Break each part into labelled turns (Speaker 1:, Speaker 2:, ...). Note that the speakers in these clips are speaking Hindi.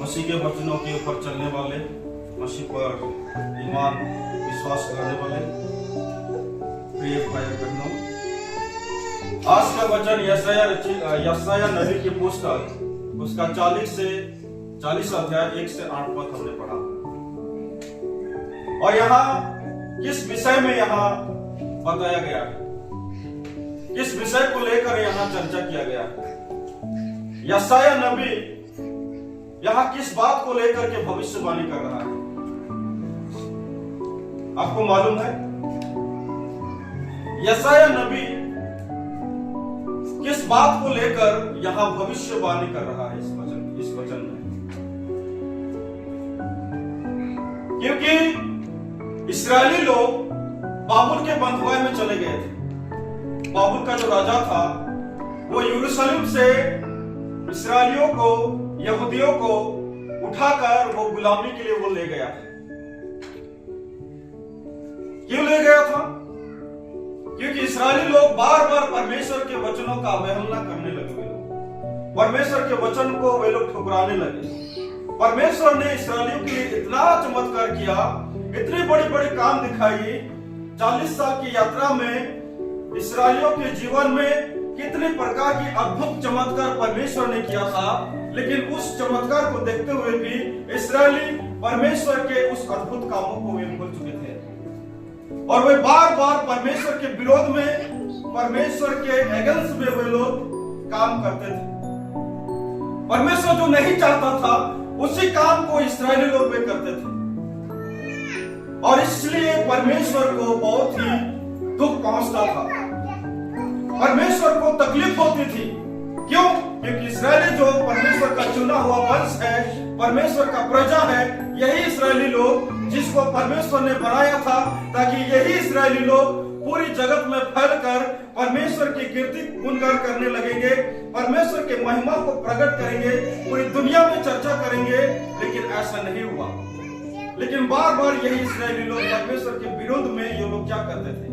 Speaker 1: मसीह के वचनों के ऊपर चलने वाले, मसीह पर ईमान विश्वास करने वाले प्रिय भाई बहनों, आज का वचन यशायाह नबी की पुस्तक उसका 40 अध्याय 1 से 8 पद हमने पढ़ा। और यहाँ किस विषय में यहाँ बताया गया है, किस विषय को लेकर यहाँ चर्चा किया गया है। यशायाह नबी यहाँ किस बात को लेकर के भविष्यवाणी कर रहा है, आपको मालूम है? यशायाह नबी किस बात को लेकर यहाँ भविष्यवाणी कर रहा है इस वचन में? क्योंकि इस्राएली लोग बाबुल के बंधुआई में चले गए थे। बाबुल का जो राजा था वो यरूशलेम से इस्राएलियों को, यहूदियों को उठाकर वो गुलामी के लिए वो ले गया था। क्यों ले गया था? क्योंकि इस्राएली लोग बार बार परमेश्वर के वचनों का अवहेलना करने लगे। परमेश्वर के वचन को वे लोग ठुकराने लगे। परमेश्वर ने इस्राएलियों के लिए इतना चमत्कार किया, इतनी बड़ी बड़ी काम दिखाई। 40 साल की यात्रा में इस्राएलियों के जीवन में कितने प्रकार की अद्भुत चमत्कार परमेश्वर ने किया था, लेकिन उस चमत्कार को देखते हुए भी इस्राएली परमेश्वर के उस अद्भुत कामों को वे भूल चुके थे और वे बार बार परमेश्वर के विरोध में, परमेश्वर के एगेंस्ट में वे लोग काम करते थे। परमेश्वर जो नहीं चाहता था उसी काम को इस्राएली लोग वे करते थे और इसलिए परमेश्वर को बहुत ही दुख पहुंचता था, परमेश्वर को तकलीफ होती थी। क्यों? क्योंकि इस्राएली जो परमेश्वर का चुना हुआ वंश है, परमेश्वर का प्रजा है, यही इस्राएली लोग जिसको परमेश्वर ने बनाया था ताकि यही इस्राएली लोग पूरी जगत में फैलकर परमेश्वर की कीर्ति गुणगान करने लगेंगे, परमेश्वर के महिमा को प्रकट करेंगे, पूरी दुनिया में चर्चा करेंगे। लेकिन ऐसा नहीं हुआ। लेकिन बार बार यही इस्राएली लोग परमेश्वर के विरोध में ये लोग क्या करते थे?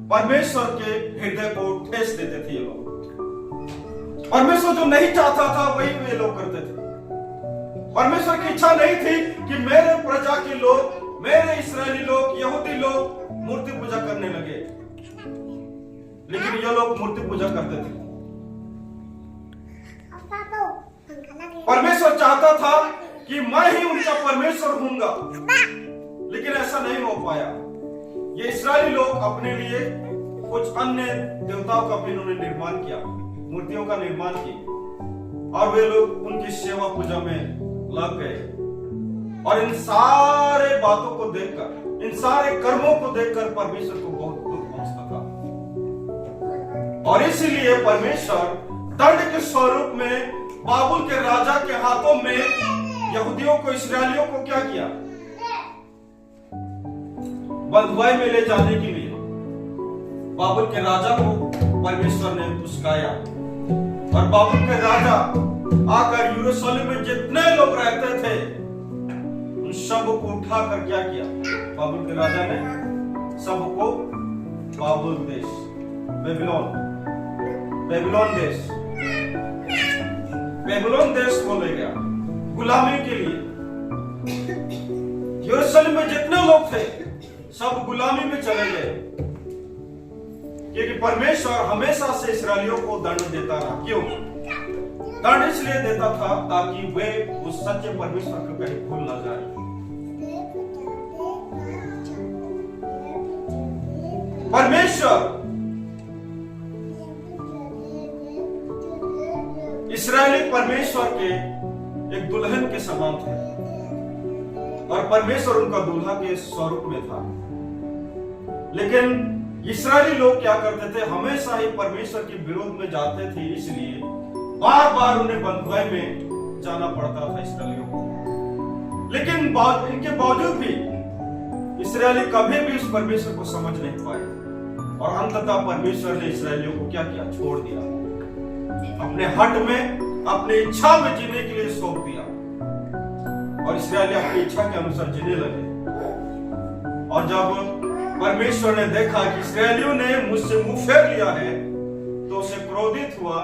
Speaker 1: परमेश्वर के हृदय को ठेस देते थे। ये लोग परमेश्वर जो नहीं चाहता था वही वे लोग करते थे। परमेश्वर की इच्छा नहीं थी कि मेरे प्रजा के लोग, मेरे इस्राएली लोग, यहूदी लोग मूर्ति पूजा करने लगे, लेकिन ये लोग मूर्ति पूजा करते थे। परमेश्वर चाहता था कि मैं ही उनका परमेश्वर हूंगा, लेकिन ऐसा नहीं हो पाया। ये इस्राएली लोग अपने लिए कुछ अन्य देवताओं का भी इन्होंने निर्माण किया, मूर्तियों का निर्माण किया और वे लोग उनकी सेवा पूजा में लग गए। और इन सारे बातों को देखकर, इन सारे कर्मों को देखकर परमेश्वर को बहुत दुख पहुंचता था और इसीलिए परमेश्वर दंड के स्वरूप में बाबुल के राजा के हाथों में यहूदियों को, इस्राएलियों को क्या किया? बंधुआई में ले जाने के लिए बाबुल के राजा को परमेश्वर ने उस्काया और बाबुल के राजा आकर यरूशलेम में जितने लोग रहते थे उन सबको उठाकर क्या किया? बाबुल के राजा ने सबको बाबुल देश, बेबीलोन देश को ले गया गुलामी के लिए। यरूशलेम में जितने लोग थे सब गुलामी में चले गए, क्योंकि परमेश्वर हमेशा से इस्राएलियों को दंड देता रहा। क्यों दंड? इसलिए देता था ताकि वे उस सच्चे परमेश्वर को कहीं भूल ना जाए। परमेश्वर इस्राएली परमेश्वर के एक दुल्हन के समान थे और परमेश्वर उनका दूल्हा के स्वरूप में था। लेकिन इस्राएली लोग क्या करते थे? हमेशा ही परमेश्वर के विरोध में जाते थे, इसलिए बार बार उन्हें बंधुआई में जाना पड़ता था इस्राएलियों को। लेकिन इनके बावजूद भी इस्राएली कभी भी उस परमेश्वर को समझ नहीं पाए और अंततः परमेश्वर ने इस्राएलियों को क्या किया? छोड़ दिया, अपने हट में, अपनी इच्छा में जीने के लिए सौंप दिया और इस्राएली अपनी इच्छा के अनुसार जीने लगे। और जब परमेश्वर ने देखा कि इस्राएलियों ने मुझसे मुंह फेर लिया है तो उसे क्रोधित हुआ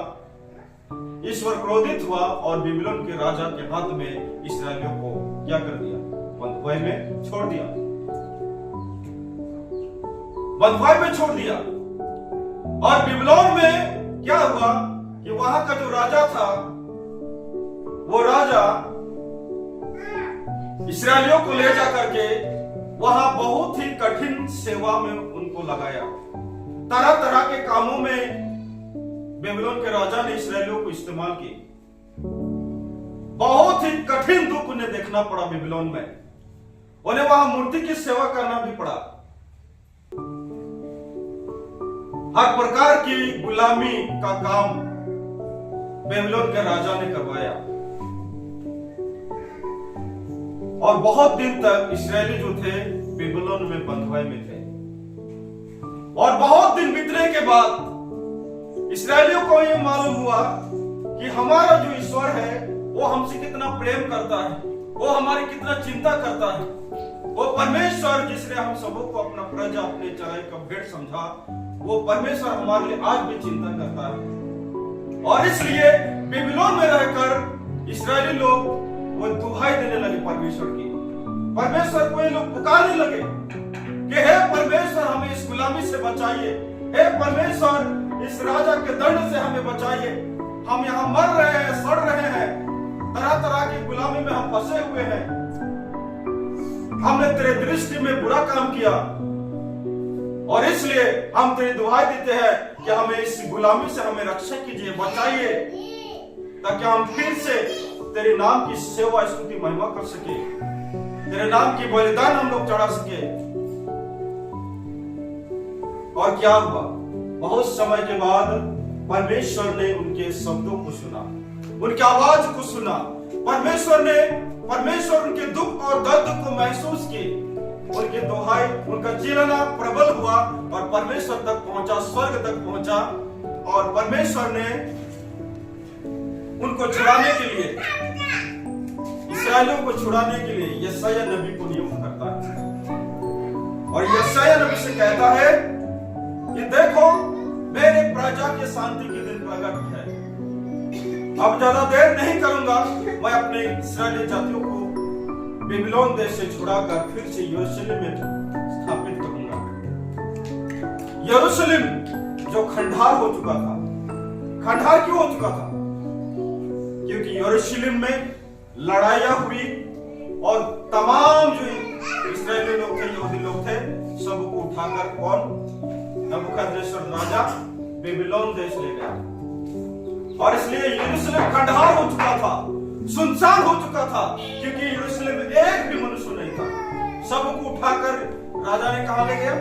Speaker 1: ईश्वर क्रोधित हुआ और बेबीलोन के राजा के हाथ में इस्राएलियों को क्या कर दिया? बंधुआई में छोड़ दिया। बंधुआई में छोड़ दिया। और बेबीलोन में क्या हुआ कि वहां का जो राजा था, वो राजा इस्राएलियों को ले जा करके वहां बहुत ही कठिन सेवा में उनको लगाया। तरह तरह के कामों में बेबीलोन के राजा ने इस्राएलियों को इस्तेमाल की। बहुत ही कठिन दुख उन्हें देखना पड़ा बेबीलोन में। उन्हें वहां मूर्ति की सेवा करना भी पड़ा। हर प्रकार की गुलामी का काम बेबीलोन के राजा ने करवाया। और बहुत दिन तक इस्राएली जो थे बेबीलोन में बंधुआई में थे। और बहुत दिन बीतने के बाद इस्राएलियों को यह मालूम हुआ कि हमारा जो ईश्वर है वो हमसे कितना प्रेम करता है, वो हमारी कितना चिंता करता है। वो परमेश्वर जिसने हम सबों को अपना प्रजा, अपने चराई का भेड़ समझा, वो परमेश्वर हमारे लिए आज भी चिंता करता है। और इसलिए बेबीलोन में रहकर इस्राएली लोग वो दुहाई देने लगे परमेश्वर की। परमेश्वर को ये लोग पुकारने लगे कि हे परमेश्वर, हमें इस गुलामी से बचाइए। हे परमेश्वर, इस राजा के दंड से हमें बचाइए। हम यहाँ मर रहे हैं, सड़ रहे हैं, तरह तरह की गुलामी में हम फंसे हुए हैं। हमने तेरे दृष्टि में बुरा काम किया और इसलिए हम तेरी दुहाई देते हैं कि हमें इस गुलामी से हमें रक्षा कीजिए, बचाइए, ताकि हम फिर से तेरे नाम की सेवा, स्तुति, महिमा कर सके, तेरे नाम की बलिदान हम लोग चढ़ा सके। और क्या हुआ? बहुत समय के बाद परमेश्वर ने उनके शब्दों को सुना, उनकी आवाज को सुना। परमेश्वर उनके दुख और दर्द को महसूस की। उनकी दुहाई, उनका चिल्लाना प्रबल हुआ और परमेश्वर तक पहुंचा, स्वर्ग तक पहुंचा। और परमेश्वर ने उनको छुड़ाने के लिए, इस्राएलियों को छुड़ाने के लिए यशायाह नबी को नियुक्त करता है। और यशायाह नबी से कहता है कि देखो, मेरे प्रजा के शांति के दिन प्रकट है। अब ज्यादा देर नहीं करूंगा, मैं अपने इस्राएली जातियों को बेबीलोन देश से छुड़ाकर फिर से यरूशलेम में स्थापित करूंगा। यरूशलेम जो खंडहर हो चुका था। खंडहर क्यों हो चुका था? क्योंकि यरूशलेम में लड़ाइयां हुई और तमाम जो इस्राएली लोग थे, यहूदी लोग थे, सबको उठाकर कौन? नबूकदनेस्सर राजा बेबीलोन देश ले गया। और इसलिए यरूशलेम खंडहर हो चुका था, सुनसान हो चुका था, क्योंकि यरूशलेम में एक भी मनुष्य नहीं था। सबको उठाकर राजा ने कहां ले गया?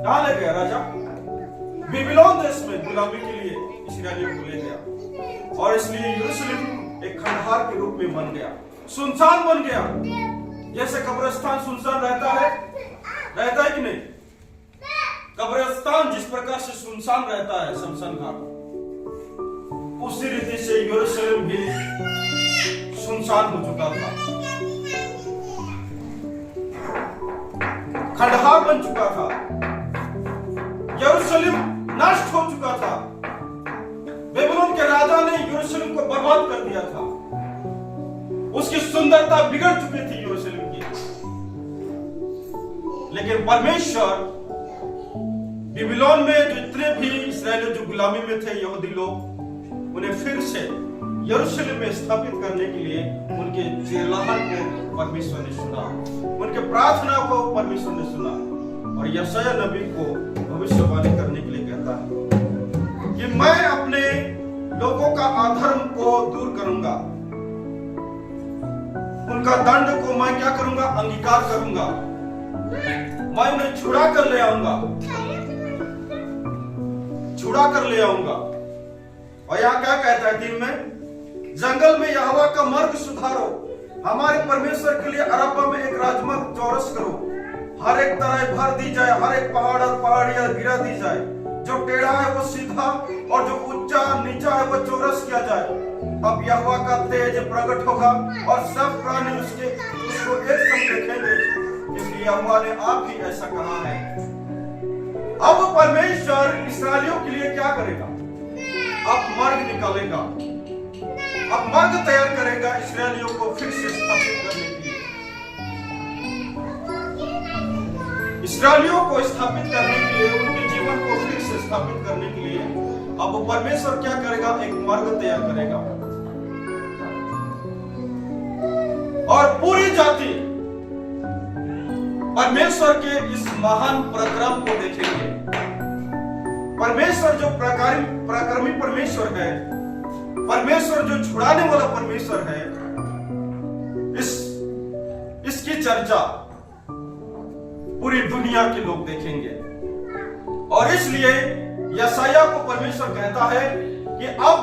Speaker 1: कहां ले गया राजा? बेबीलोन देश में गुलामी के लिए इस्राएलियों को ले गया। और इसलिए यरूशलेम एक खंडहर के रूप में बन गया, सुनसान बन गया। जैसे कब्रिस्तान सुनसान रहता है कि नहीं? कब्रिस्तान जिस प्रकार से सुनसान रहता है, शमशान घाट, उसी रीति से यरूशलेम भी सुनसान हो चुका था, खंडहर बन चुका था। यरूशलेम नष्ट हो चुका था। बेबीलोन के राजा ने यरूशलेम को बर्बाद कर दिया था। उसकी सुंदरता बिगड़ चुकी थी यरूशलेम की। लेकिन परमेश्वर बेबीलोन में जो इतने भी इस्राएली जो गुलामी में थे, यहूदी लोग, उन्हें फिर से यरूशलेम में स्थापित करने के लिए उनके चिल्लाहट को परमेश्वर ने सुना, उनके प्रार्थना को परमेश्वर ने सुना। और यशायाह नबी को भविष्यवाणी करने के लिए कहता है कि मैं अपने लोगों का अधर्म को दूर करूंगा, उनका दंड को मैं क्या करूंगा? अंगीकार करूंगा। मैं उन्हें छुड़ा कर ले आऊंगा, छुड़ा कर ले आऊंगा। और यहाँ क्या कहता है 3 में? जंगल में यहोवा का मार्ग सुधारो, हमारे परमेश्वर के लिए अरबा में एक राजमार्ग चौरस करो। हर एक तराई भर दी जाए, हर एक पहाड़ और पहाड़ियां गिरा दी जाए। जो टेढ़ा है वो सीधा और जो ऊंचा नीचा है वो चौरस किया जाए। अब यहोवा का तेज प्रकट होगा और सब प्राणी उसको एक संग देखेंगे, क्योंकि यहोवा ने आप ही ऐसा कहा है। अब परमेश्वर इस्राएलियों के लिए क्या करेगा? अब मार्ग निकालेगा, अब मार्ग तैयार करेगा इस्राएलियों को फिर से स्थापित करने के लिए। इस्राएलियों को स्थापित करने के लिए, उनके जीवन को फिर से स्थापित करने के लिए अब परमेश्वर क्या करेगा, एक मार्ग तैयार करेगा और पूरी जाति परमेश्वर के इस महान पराक्रम को देखेंगे। परमेश्वर जो पराक्रमी परमेश्वर है, परमेश्वर जो छुड़ाने वाला परमेश्वर है, इसकी चर्चा पूरी दुनिया के लोग देखेंगे। और इसलिए यशायाह को परमेश्वर कहता है कि अब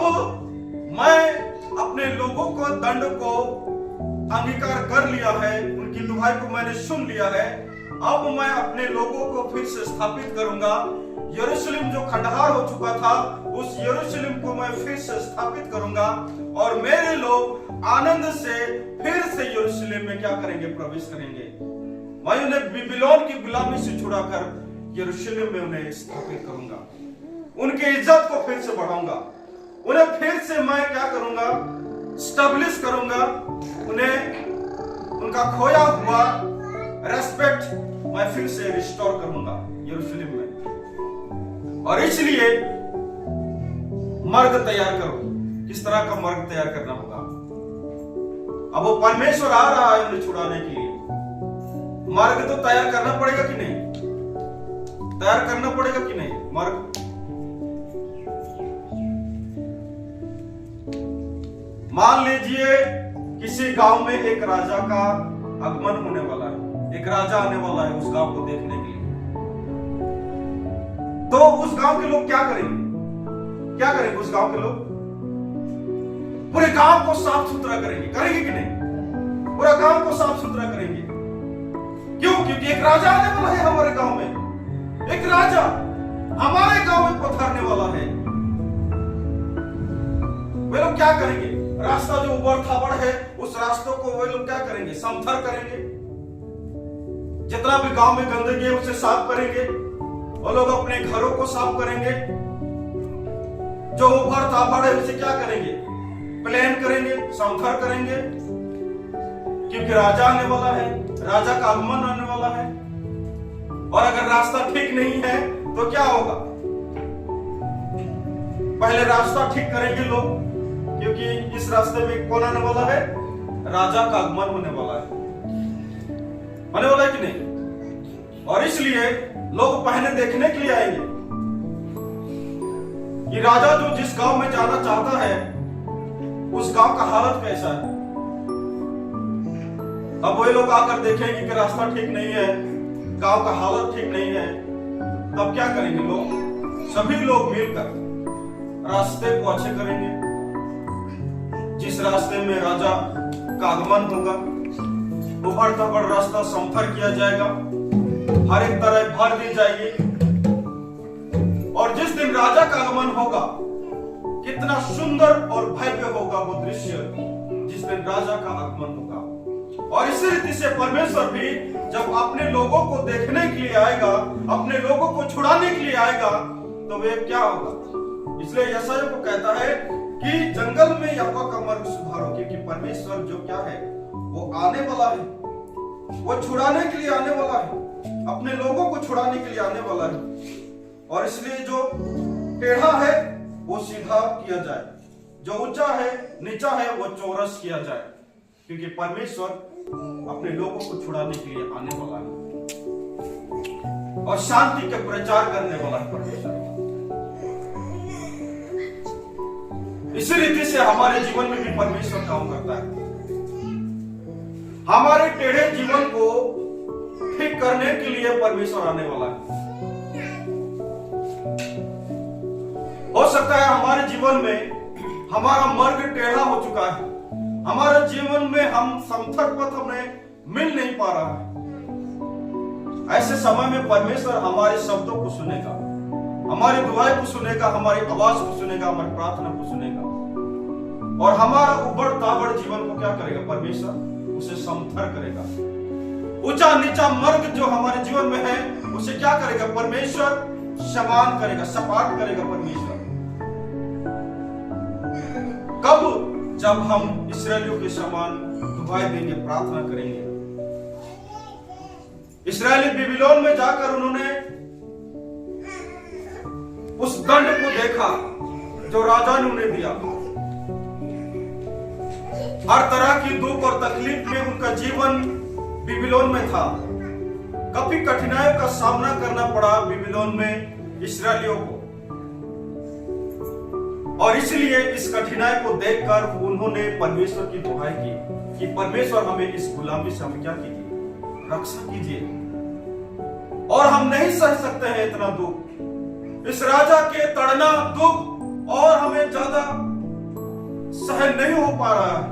Speaker 1: मैं अपने लोगों को दंड को अंगीकार कर लिया है, उनकी दुहाई को मैंने सुन लिया है। अब मैं अपने लोगों को फिर से स्थापित करूंगा। यरूशलेम जो खंडहर हो चुका था, उस यरूशलेम को मैं फिर से स्थापित करूंगा और मेरे लोग आनंद से फिर से यरूशलेम में क्या करेंगे, प्रवेश करेंगे। मैं उन्हें बेबीलोन की गुलामी से छुड़ाकर यरूशलेम में उन्हें स्थापित करूंगा, उनकी इज्जत को फिर से बढ़ाऊंगा, उन्हें फिर से मैं क्या करूंगा, स्टैब्लिश करूंगा, उन्हें उनका खोया हुआ रेस्पेक्ट मैं फिर से रिस्टोर करूंगा यरूशलेम में। और इसलिए मार्ग तैयार करो। किस तरह का मार्ग तैयार करना होगा? अब वो परमेश्वर आ रहा है उन्हें छुड़ाने के लिए। मार्ग तो तैयार करना पड़ेगा कि नहीं? तैयार करना पड़ेगा कि नहीं मार्ग? मान लीजिए किसी गांव में एक राजा का आगमन होने वाला है, एक राजा आने वाला है उस गांव को देखने के लिए। तो उस गांव के लोग क्या करेंगे? क्या करेंगे उस गांव के लोग? पूरे गांव को साफ सुथरा करेंगे, करेंगे कि नहीं? पूरा गांव को साफ सुथरा करेंगे। क्यों? क्योंकि एक राजा आने वाला है हमारे गांव में, एक राजा हमारे गांव में पधारने वाला है। वे लोग क्या करेंगे? रास्ता जो उबड़ खाबड़ है, उस रास्तों को वे लोग क्या करेंगे? समथर करेंगे। जितना भी गांव में गंदगी है उसे साफ करेंगे। वो लोग अपने घरों को साफ करेंगे। जो उबड़ खाबड़ है उसे क्या करेंगे? प्लान करेंगे, समथर करेंगे, क्योंकि राजा आने वाला है, राजा का आगमन आने वाला है। और अगर रास्ता ठीक नहीं है तो क्या होगा? पहले रास्ता ठीक करेंगे लोग, क्योंकि इस रास्ते में कौन आने वाला है? राजा का आगमन होने वाला है, होने वाला है कि नहीं? और इसलिए लोग पहले देखने के लिए आएंगे कि राजा जो जिस गांव में जाना चाहता है उस गांव का हालत कैसा है। अब वे लोग आकर देखेंगे कि रास्ता ठीक नहीं है, गांव का हालत ठीक नहीं है, तब क्या करेंगे लोग? सभी लोग मिलकर रास्ते को अच्छे करेंगे। जिस रास्ते में राजा का आगमन होगा, उबड़ खाबड़ रास्ता समथर किया जाएगा, हर एक तरह भर दी जाएगी। और जिस दिन राजा का आगमन होगा, कितना सुंदर और भव्य होगा वो दृश्य जिस दिन राजा का आगमन होगा। और इसी रीति से परमेश्वर भी जब अपने लोगों को देखने के लिए आएगा, अपने लोगों को छुड़ाने के लिए आएगा, तो वे क्या होगा? इसलिए यशायाह को कहता है कि जंगल में यहोवा का मार्ग सुधारो, क्योंकि परमेश्वर जो क्या है वो आने वाला है, वो छुड़ाने के लिए आने वाला है, अपने लोगों को छुड़ाने के लिए आने वाला है। और इसलिए जो टेढ़ा है वो सीधा किया जाए, जो ऊंचा है नीचा है वो चौरस किया जाए, क्योंकि परमेश्वर अपने लोगों को छुड़ाने के लिए आने वाला है और शांति का प्रचार करने वाला है परमेश्वर। इसी रीति से हमारे जीवन में भी परमेश्वर काम करता है। हमारे टेढ़े जीवन को ठीक करने के लिए परमेश्वर आने वाला है। हो सकता है हमारे जीवन में हमारा मार्ग टेढ़ा हो चुका है, हमारे जीवन में हम समथर पथ हमें मिल नहीं पा रहा है। ऐसे समय में परमेश्वर हमारे शब्दों को सुनेगा, हमारी दुआएं को सुनेगा, हमारी आवाज को सुनेगा, हमारी प्रार्थना को सुनेगा और हमारा उबड़ ताबड़ जीवन को क्या करेगा? परमेश्वर उसे समथर करेगा। ऊंचा नीचा मार्ग जो हमारे जीवन में है उसे क्या करेगा? परमेश्वर समान करेगा, सपाट करेगा परमेश्वर। जब हम इस्राएलियों के समान दुहाई देंगे, प्रार्थना करेंगे। इस्राएली बेबीलोन में जाकर उन्होंने उस दंड को देखा जो राजा ने उन्हें दिया। हर तरह की दुख और तकलीफ में उनका जीवन बेबीलोन में था। काफी कठिनाइयों का सामना करना पड़ा बेबीलोन में इस्राएलियों को, और इसलिए इस कठिनाई को देखकर उन्होंने परमेश्वर की दुहाई की कि परमेश्वर हमें इस गुलामी से हम क्या कीजिए, रक्षा कीजिए। और हम नहीं सह सकते हैं इतना दुख, इस राजा के तड़ना दुख और हमें ज्यादा सहन नहीं हो पा रहा है।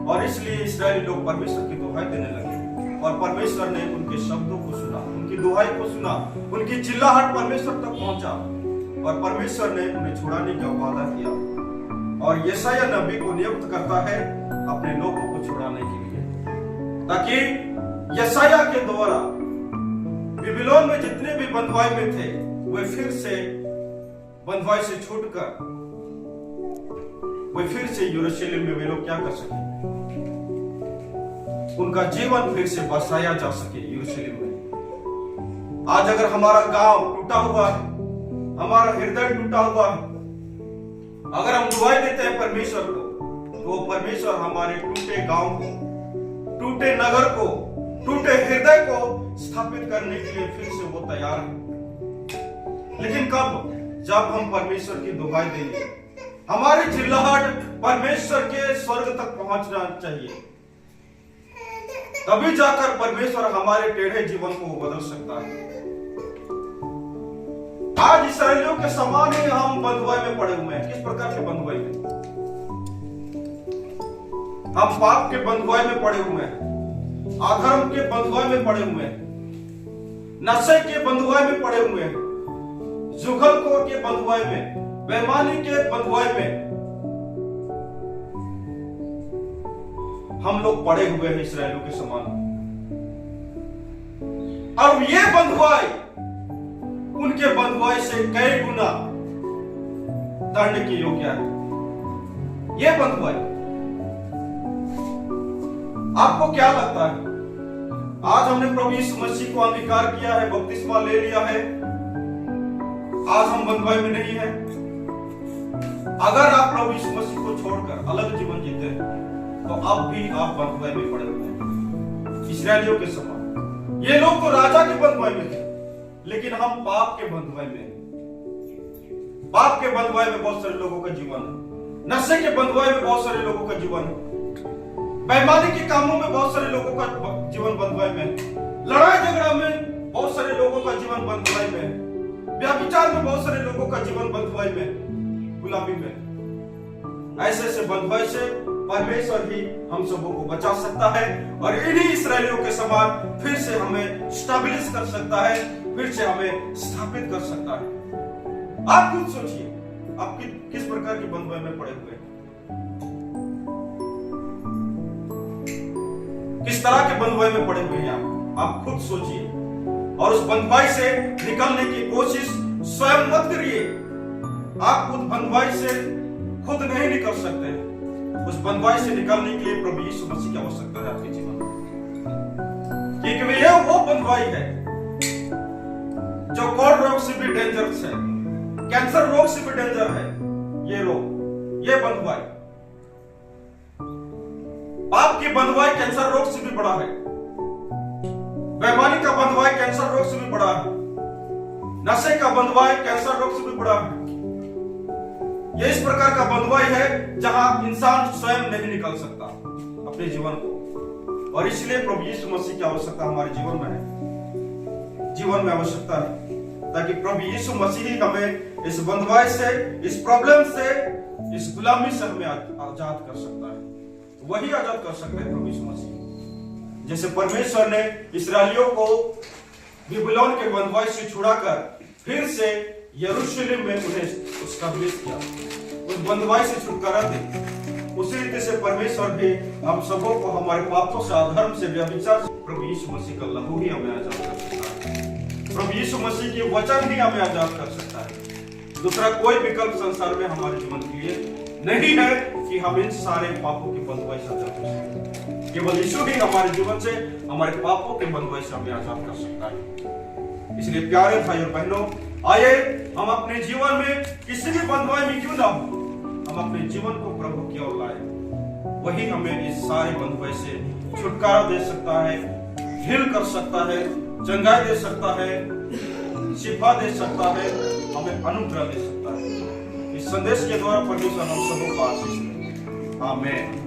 Speaker 1: और इसलिए इस्राएली लोग परमेश्वर की दुहाई देने लगे, और परमेश्वर ने उनके शब्दों को सुना, उनकी दुहाई को सुना, उनकी चिल्लाहट परमेश्वर तक पहुंचा, और परमेश्वर ने उन्हें छुड़ाने का वादा किया। और यशायाह नबी को नियुक्त करता है अपने लोगों को छुड़ाने के लिए, ताकि यशायाह के द्वारा बेबीलोन में जितने भी बंधुआई में थे वे फिर से बंधुआई से छूटकर वे फिर से यरूशलेम में वे लोग क्या कर सके, उनका जीवन फिर से बसाया जा सके यरूशलेम में। आज अगर हमारा गांव टूटा हुआ है, हमारा हृदय टूटा हुआ है, अगर हम दुआई देते हैं परमेश्वर को, तो परमेश्वर हमारे टूटे गांव को, टूटे नगर को, टूटे हृदय को स्थापित करने के लिए फिर से वो तैयार है। लेकिन कब? जब हम परमेश्वर की दुहाई देंगे। हमारी चिल्लाहट परमेश्वर के स्वर्ग तक पहुंचना चाहिए, तभी जाकर परमेश्वर हमारे टेढ़े जीवन को बदल सकता है। आज इस्राएलियों के समान ही हम बंधुआई में पड़े हुए हैं। किस प्रकार के बंधुआई में? हम पाप के बंधुआई में पड़े हुए हैं, अधर्म के बंधुआई में पड़े हुए हैं, नशे के बंधुआई में पड़े हुए हैं, जुगलखोर के बंधुआई में, बेईमानी के बंधुआई में हम लोग पड़े हुए हैं इस्राएलियों के समान। और ये बंधुआई उनके बंधुआई से कई गुना दंड के योग्य है। ये बंधुआई, आपको क्या लगता है? आज हमने प्रभु यीशु मसीह को अंगीकार किया है, बपतिस्मा ले लिया है, आज हम बंधुआई में नहीं है। अगर आप प्रभु यीशु मसीह को छोड़कर अलग जीवन जीते हैं, तो अब भी आप बंधुआई में पड़े हुए हैं इस्राएलियों के समान। ये लोग तो राजा के बंधुआई में थे, लेकिन हम पाप के बंधुआई में। पाप के बंधुआई में बहुत सारे लोगों का जीवन है, नशे के बंधुआई में बहुत सारे लोगों का जीवन है, बेईमानी के कामों में बहुत सारे लोगों का जीवन बंधुआई में, लड़ाई झगड़ा में बहुत सारे लोगों का जीवन बंधुआई में, व्यभिचार में बहुत सारे लोगों का जीवन बंधुआई में, गुलामी में। ऐसे बंधुआई से परमेश्वर ही हम सबों को बचा सकता है, और इन्हीं इस्राएलियों के समान फिर से हमें स्टेबलिश कर सकता है, फिर से हमें स्थापित कर सकता है। आप खुद सोचिए, आप किस प्रकार की बंधुआई में पड़े हुए हैं, किस तरह के बंधुआई में पड़े हुए हैं आप खुद सोचिए, और उस बंधुआई से निकलने की कोशिश स्वयं मत करिए। आप खुद बंधुआई से खुद नहीं निकल सकते। उस बंधुआई से निकलने के लिए प्रभु यीशु मसीह की आवश्यकता है आपके जीवन में, क्योंकि यह वो बंधुआई है जो कोढ़ रोग से भी डेंजरस है, कैंसर रोग से भी डेंजर है। ये रोग, ये बंधुआई, पाप की बंधुआई कैंसर रोग से भी बड़ा है, बेईमानी का बंधुआई कैंसर रोग से भी बड़ा है, नशे का बंधुआई कैंसर रोग से भी बड़ा है। ये इस प्रकार का बंधुआई है जहां इंसान स्वयं नहीं निकल सकता अपने जीवन को, और इसलिए प्रभु यीशु मसीह की आवश्यकता हमारे जीवन में आवश्यकता है, ताकि प्रभु यीशु मसीह ही हमें इस बंधुआई से, इस प्रॉब्लम से, इस गुलामी से हमें आजाद कर सकता है। वही आजाद कर सकते हैं प्रभु यीशु मसीह। जैसे परमेश्वर ने इस्राएलियों को बेबीलोन के बंधुआई से छुड़ाकर फिर से यरूशलेम में उन्हें एस्टैब्लिश किया, उस बंधुआई से छुटकारा दे, उसी रीति से परमेश्वर भी हम सबों को हमारे पापों से, अधर्म से, व्यभिचार से प्रभु यीशु मसीह का लहू ही हमें आजाद कर सकता है। प्रभु यीशु मसीह के वचन ही हमें आजाद कर सकता है। दूसरा कोई विकल्प संसार में हमारे जीवन के लिए नहीं है कि हम इन सारे पापों की बंधुआई से आजाद कर सकते। केवल यीशु ही हमारे जीवन से हमारे पापों के बंधुआई से हमें आजाद कर सकता है। इसलिए प्यारे भाई और बहनों, आइए हम अपने जीवन में किसी भी बंधुआई में क्यों ना हो, हम अपने जीवन को प्रभु की ओर लाए। वही हमें इस सारे बंधुआई से छुटकारा दे सकता है, हील कर सकता है, चंगाई दे सकता है, शिफा दे सकता है, हमें अनुग्रह दे सकता है। इस संदेश के द्वारा परमेश्वर हम सबको आशीष दे। आमीन।